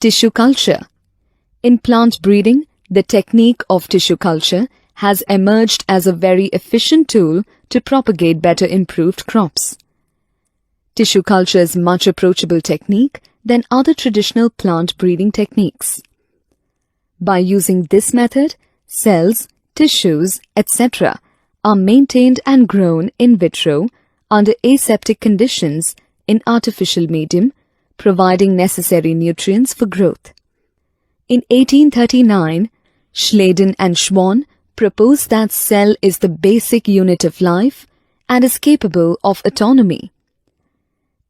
Tissue culture. In plant breeding, the technique of tissue culture has emerged as a very efficient tool to propagate better improved crops. Tissue culture is much approachable technique than other traditional plant breeding techniques. By using this method, cells, tissues, etc. are maintained and grown in vitro under aseptic conditions in artificial medium, providing necessary nutrients for growth. In 1839, Schladen and Schwann proposed that cell is the basic unit of life and is capable of autonomy.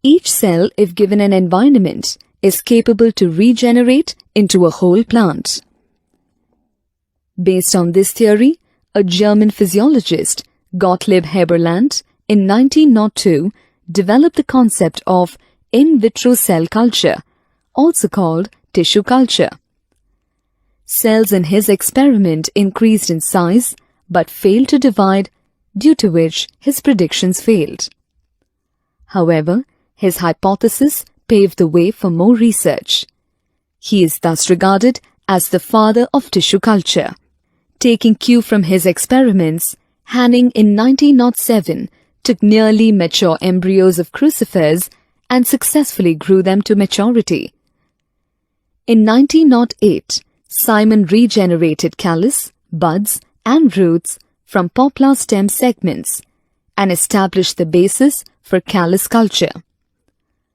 Each cell, if given an environment, is capable to regenerate into a whole plant. Based on this theory, a German physiologist, Gottlieb Heberland, in 1902 developed the concept of in vitro cell culture, also called tissue culture. Cells in his experiment increased in size but failed to divide, due to which his predictions failed. However, his hypothesis paved the way for more research. He is thus regarded as the father of tissue culture. Taking cue from his experiments, Hanning in 1907 took nearly mature embryos of crucifers and successfully grew them to maturity. In 1908, Simon regenerated callus, buds, and roots from poplar stem segments and established the basis for callus culture.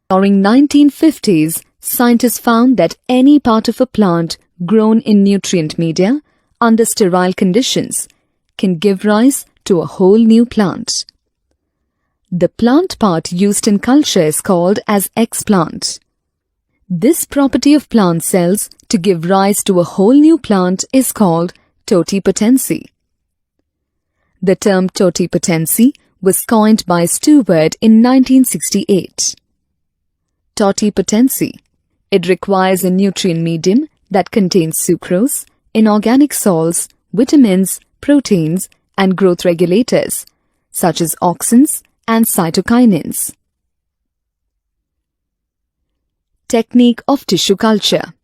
During 1950s, scientists found that any part of a plant grown in nutrient media under sterile conditions can give rise to a whole new plant. The plant part used in culture is called as explant. This property of plant cells to give rise to a whole new plant is called totipotency. The term totipotency was coined by Stewart in 1968. Totipotency. It requires a nutrient medium that contains sucrose, inorganic salts, vitamins, proteins, and growth regulators, such as auxins and cytokinins. Technique of tissue culture.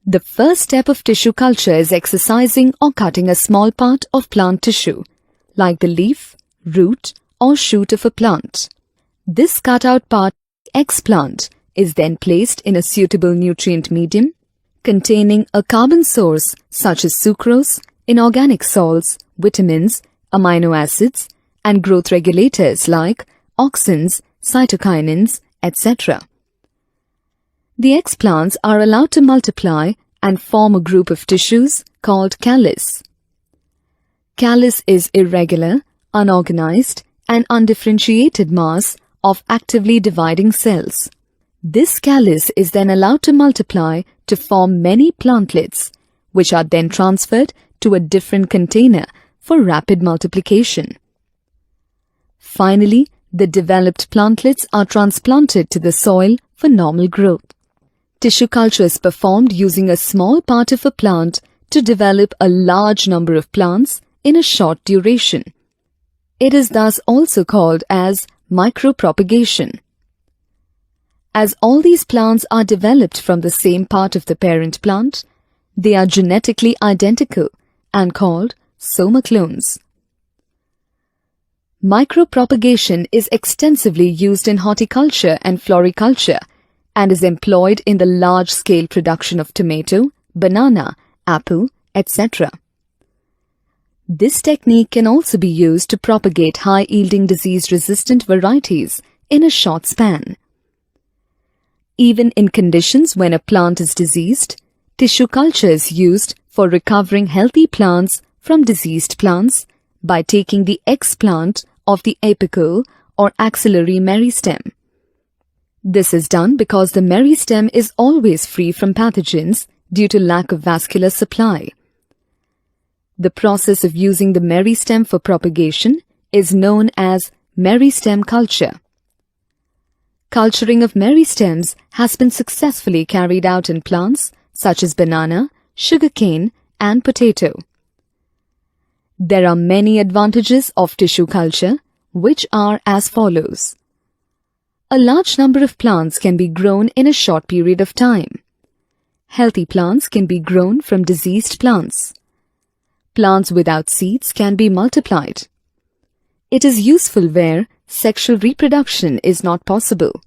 The first step of tissue culture is excising or cutting a small part of plant tissue, like the leaf, root, or shoot of a plant. This cut-out part, explant, is then placed in a suitable nutrient medium containing a carbon source such as sucrose, inorganic salts, vitamins, amino acids, and growth regulators like auxins, cytokinins, etc. The explants are allowed to multiply and form a group of tissues called callus. Callus is irregular, unorganized, and undifferentiated mass of actively dividing cells. This callus is then allowed to multiply to form many plantlets, which are then transferred to a different container for rapid multiplication. Finally, the developed plantlets are transplanted to the soil for normal growth. Tissue culture is performed using a small part of a plant to develop a large number of plants in a short duration. It is thus also called as micropropagation. As all these plants are developed from the same part of the parent plant, they are genetically identical and called soma clones. Micropropagation is extensively used in horticulture and floriculture and is employed in the large-scale production of tomato, banana, apple, etc. This technique can also be used to propagate high-yielding disease-resistant varieties in a short span. Even in conditions when a plant is diseased, tissue culture is used for recovering healthy plants from diseased plants by taking the explant of the apical or axillary meristem. This is done because the meristem is always free from pathogens due to lack of vascular supply. The process of using the meristem for propagation is known as meristem culture. Culturing of meristems has been successfully carried out in plants such as banana, sugarcane, and potato. There are many advantages of tissue culture, which are as follows. A large number of plants can be grown in a short period of time. Healthy plants can be grown from diseased plants. Plants without seeds can be multiplied. It is useful where sexual reproduction is not possible.